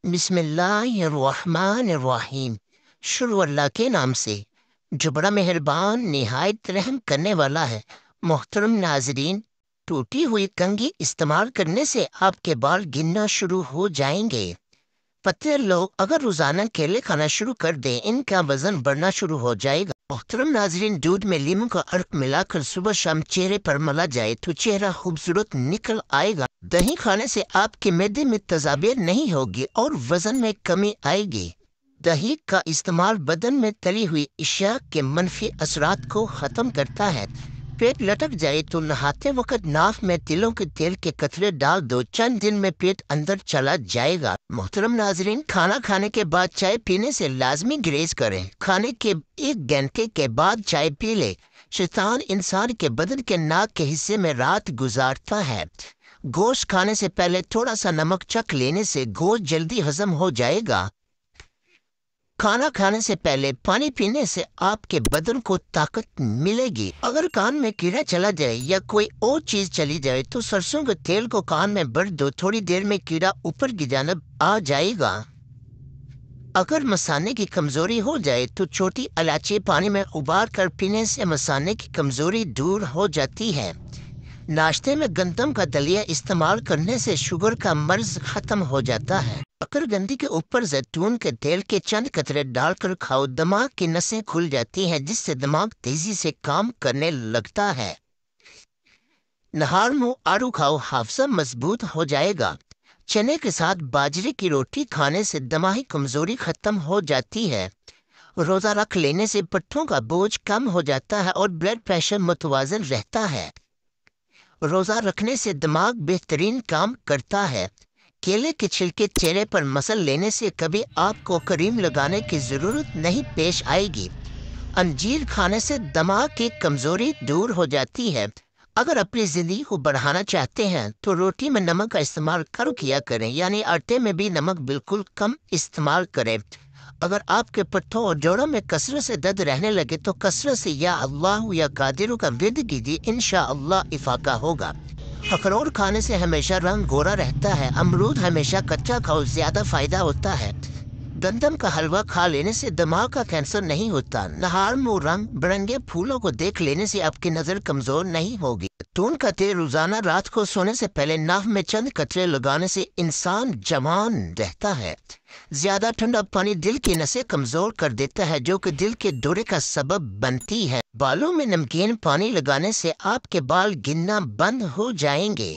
بسم اللہ الرحمن الرحیم۔ شروع اللہ کے نام سے جو بڑا مہربان نہایت رحم کرنے والا ہے۔ محترم ناظرین، ٹوٹی ہوئی کنگھی استعمال کرنے سے آپ کے بال گرنا شروع ہو جائیں گے۔ پتہ لوگ اگر روزانہ کیلے کھانا شروع کر دیں، ان کا وزن بڑھنا شروع ہو جائے گا۔ محترم ناظرین، دودھ میں لیموں کا عرق ملا کر صبح شام چہرے پر ملا جائے تو چہرہ خوبصورت نکل آئے گا۔ دہی کھانے سے آپ کے معدے میں تذابیر نہیں ہوگی اور وزن میں کمی آئے گی۔ دہی کا استعمال بدن میں تلی ہوئی اشیاء کے منفی اثرات کو ختم کرتا ہے۔ پیٹ لٹک جائے تو نہاتے وقت ناف میں تلوں کے تیل کے قطرے ڈال دو، چند دن میں پیٹ اندر چلا جائے گا۔ محترم ناظرین، کھانا کھانے کے بعد چائے پینے سے لازمی گریز کریں۔ کھانے کے 1 گھنٹے کے بعد چائے پی لے۔ شیطان انسان کے بدن کے ناک کے حصے میں رات گزارتا ہے۔ گوشت کھانے سے پہلے تھوڑا سا نمک چکھ لینے سے گوشت جلدی ہضم ہو جائے گا۔ کھانا کھانے سے پہلے پانی پینے سے آپ کے بدن کو طاقت ملے گی۔ اگر کان میں کیڑا چلا جائے یا کوئی اور چیز چلی جائے تو سرسوں کے تیل کو کان میں بھر دو، تھوڑی دیر میں کیڑا اوپر کی جانب آ جائے گا۔ اگر مثانے کی کمزوری ہو جائے تو چھوٹی الائچی پانی میں ابال کر پینے سے مثانے کی کمزوری دور ہو جاتی ہے۔ ناشتے میں گندم کا دلیا استعمال کرنے سے شوگر کا مرض ختم ہو جاتا ہے۔ شکر گندی کے اوپر زیتون کے تیل کے چند قطرے ڈال کر کھاؤ، دماغ کی نسیں کھل جاتی ہیں جس سے دماغ تیزی سے کام کرنے لگتا ہے۔ نہار منہ آڑو کھاؤ، حافظہ مضبوط ہو جائے گا۔ چنے کے ساتھ باجرے کی روٹی کھانے سے دماغی کمزوری ختم ہو جاتی ہے۔ روزہ رکھ لینے سے پٹھوں کا بوجھ کم ہو جاتا ہے اور بلڈ پریشر متوازن رہتا ہے۔ روزہ رکھنے سے دماغ بہترین کام کرتا ہے۔ کیلے کے چھلکے چہرے پر مسل لینے سے کبھی آپ کو کریم لگانے کی ضرورت نہیں پیش آئے گی۔ انجیر کھانے سے دماغ کی کمزوری دور ہو جاتی ہے۔ اگر اپنی زندگی کو بڑھانا چاہتے ہیں تو روٹی میں نمک کا استعمال کم کیا کریں، یعنی آٹے میں بھی نمک بالکل کم استعمال کریں۔ اگر آپ کے پٹھوں اور جوڑوں میں کثرت سے درد رہنے لگے تو کثرت سے یا اللہ یا قادر کا ورد کیجیے، انشاءاللہ افاقہ ہوگا۔ اخروٹ کھانے سے ہمیشہ رنگ گورا رہتا ہے۔ امرود ہمیشہ کچا کھاؤ، زیادہ فائدہ ہوتا ہے۔ گندم کا حلوہ کھا لینے سے دماغ کا کینسر نہیں ہوتا۔ نہار منہ رنگ برنگے پھولوں کو دیکھ لینے سے آپ کی نظر کمزور نہیں ہوگی۔ زیتون کا تیل روزانہ رات کو سونے سے پہلے ناف میں چند قطرے لگانے سے انسان جوان رہتا ہے۔ زیادہ ٹھنڈا پانی دل کی نسیں کمزور کر دیتا ہے جو کہ دل کے دورے کا سبب بنتی ہے۔ بالوں میں نمکین پانی لگانے سے آپ کے بال گرنا بند ہو جائیں گے۔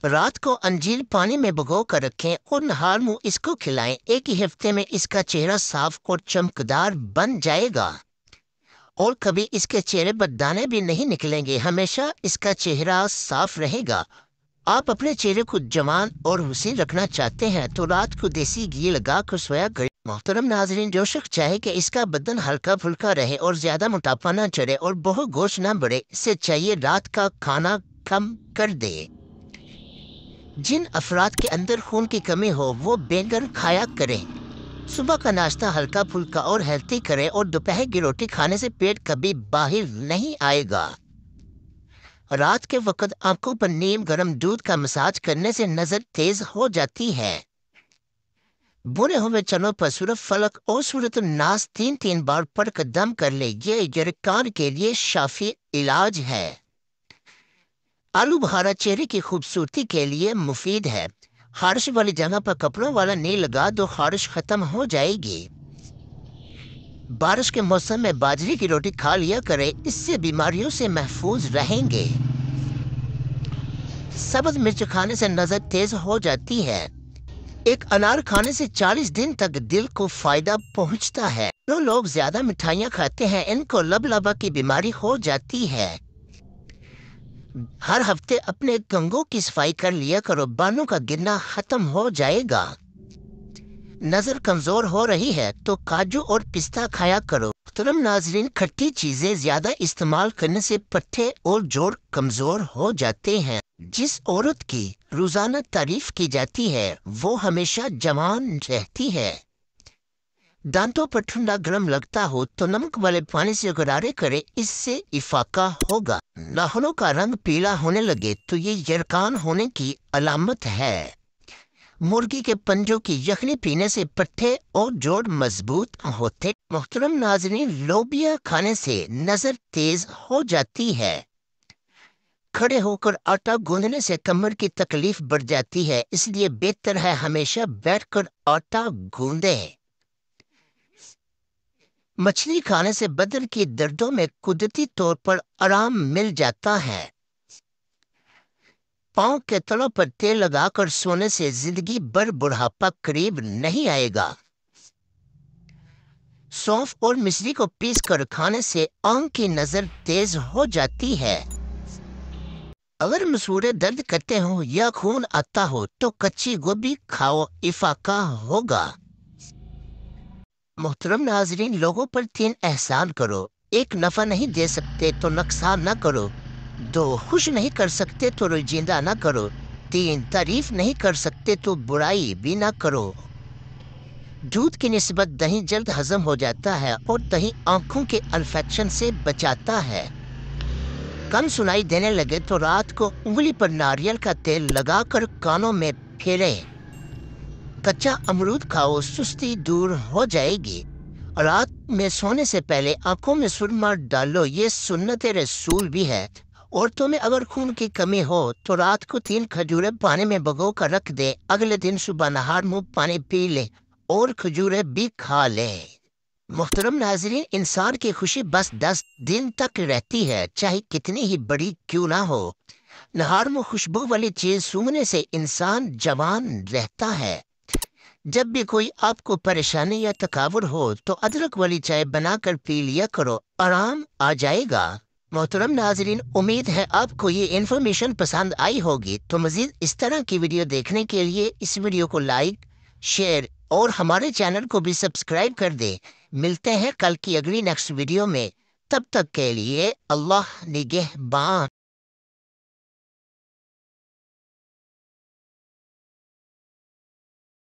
رات کو انجیر پانی میں بھگو کر رکھیں اور نہار منہ اس کو کھلائیں۔ ایک ہی ہفتے میں اس کا چہرہ صاف اور چمکدار بن جائے گا اور کبھی اس کے چہرے پر دانے بھی نہیں نکلیں گے۔ ہمیشہ اس کا چہرہ صاف رہے گا۔ آپ اپنے چہرے کو جوان اور حسین رکھنا چاہتے ہیں تو رات کو دیسی گھی لگا کر سویا کریں۔ محترم ناظرین، جو شخص چاہے کہ اس کا بدن ہلکا پھلکا رہے اور زیادہ موٹاپا نہ چڑھے اور بہت گوشت نہ بڑھے، اسے چاہیے رات کا کھانا کم کر دے۔ جن افراد کے اندر خون کی کمی ہو وہ بینگن کھایا کریں۔ صبح کا ناشتہ ہلکا پھلکا اور ہیلتھی کریں اور دوپہر کی روٹی کھانے سے پیٹ کبھی باہر نہیں آئے گا۔ رات کے وقت آنکھوں پر نیم گرم دودھ کا مساج کرنے سے نظر تیز ہو جاتی ہے۔ بنے ہوئے چنوں پر سورۃ فلق اور سورۃ الناس 3 بار پڑھ کر دم کر لے، یہ یرکان کے لیے شافی علاج ہے۔ آلو بخارا چہرے کی خوبصورتی کے لیے مفید ہے۔ خارش والی جگہ پر کپڑوں والا نہیں لگا دو، خارش ختم ہو جائے گی۔ بارش کے موسم میں باجرے کی روٹی کھا لیا کرے، اس سے بیماریوں سے محفوظ رہیں گے۔ سبز مرچ کھانے سے نظر تیز ہو جاتی ہے۔ ایک انار کھانے سے 40 دن تک دل کو فائدہ پہنچتا ہے۔ جو لوگ زیادہ مٹھائیاں کھاتے ہیں ان کو لبلبا کی بیماری ہو جاتی ہے۔ ہر ہفتے اپنے کنگھوں کی صفائی کر لیا کرو، بالوں کا گرنا ختم ہو جائے گا۔ نظر کمزور ہو رہی ہے تو کاجو اور پستہ کھایا کرو۔ محترم ناظرین، کھٹی چیزیں زیادہ استعمال کرنے سے پٹھے اور جوڑ کمزور ہو جاتے ہیں۔ جس عورت کی روزانہ تعریف کی جاتی ہے وہ ہمیشہ جوان رہتی ہے۔ دانتوں پر ٹھنڈا گرم لگتا ہو تو نمک والے پانی سے غرارے کرے، اس سے افاقہ ہوگا۔ ناخنوں کا رنگ پیلا ہونے لگے تو یہ یرکان ہونے کی علامت ہے۔ مرغی کے پنجوں کی یخنی پینے سے پٹھے اور جوڑ مضبوط ہوتے۔ محترم ناظرین، لوبیا کھانے سے نظر تیز ہو جاتی ہے۔ کھڑے ہو کر آٹا گوندنے سے کمر کی تکلیف بڑھ جاتی ہے، اس لیے بہتر ہے ہمیشہ بیٹھ کر آٹا گوندیں۔ مچھلی کھانے سے بدن کی دردوں میں قدرتی طور پر آرام مل جاتا ہے۔ پاؤں کے تلوں پر تیل لگا کر سونے سے زندگی بھر بڑھاپا قریب نہیں آئے گا۔ سونف اور مشری کو پیس کر کھانے سے آنکھ کی نظر تیز ہو جاتی ہے۔ اگر مسوڑے درد کرتے ہوں یا خون آتا ہو تو کچی گوبھی کھاؤ، افاقہ ہوگا۔ محترم ناظرین، لوگوں پر 3 احسان کرو۔ 1، نفع نہیں دے سکتے تو نقصان نہ کرو۔ 2، خوش نہیں کر سکتے تو رنجیدہ نہ کرو۔ 3، تعریف نہیں کر سکتے تو برائی بھی نہ کرو۔ دودھ کی نسبت دہی جلد ہضم ہو جاتا ہے اور دہی آنکھوں کے انفیکشن سے بچاتا ہے۔ کم سنائی دینے لگے تو رات کو انگلی پر ناریل کا تیل لگا کر کانوں میں پھیرے۔ کچا امرود کھاؤ، سستی دور ہو جائے گی۔ رات میں سونے سے پہلے آنکھوں میں سرما ڈالو، یہ سنت رسول بھی ہے۔ عورتوں میں اگر خون کی کمی ہو تو رات کو 3 کھجوریں پانی میں بھگو کر رکھ دے، اگلے دن صبح نہار منہ پانی پی لے اور کھجوریں بھی کھا لے۔ محترم ناظرین، انسان کی خوشی بس 10 دن تک رہتی ہے، چاہے کتنی ہی بڑی کیوں نہ ہو۔ نہار میں خوشبو والی چیز سونگھنے سے انسان جوان رہتا ہے۔ جب بھی کوئی آپ کو پریشانی یا تکابر ہو تو ادرک والی چائے بنا کر پی لیا کرو، آرام آ جائے گا۔ محترم ناظرین، امید ہے آپ کو یہ انفارمیشن پسند آئی ہوگی، تو مزید اس طرح کی ویڈیو دیکھنے کے لیے اس ویڈیو کو لائک، شیئر اور ہمارے چینل کو بھی سبسکرائب کر دیں۔ ملتے ہیں کل کی اگلی نیکسٹ ویڈیو میں، تب تک کے لیے اللہ نگہبان۔